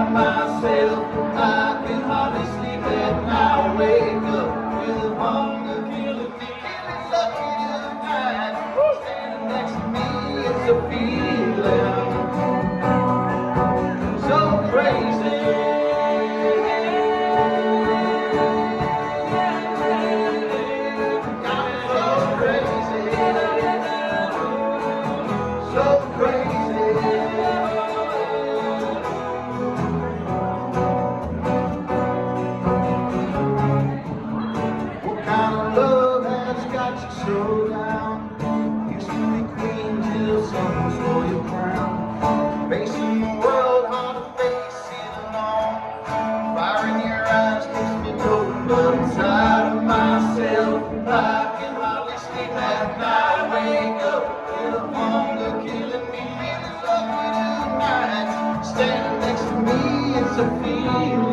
of myself. I can hardly sleep at night. Wake up with hunger killing me. Feeling lucky tonight. Standing next to me, it's a feeling so crazy. So down, used to be queen till someone stole your crown. Facing the world, hard to face it alone. Fire in your eyes keeps me going, but inside of myself, I can hardly sleep at night. Wake up with a hunger killing me, feeling lucky tonight. Standing next to me, it's a feeling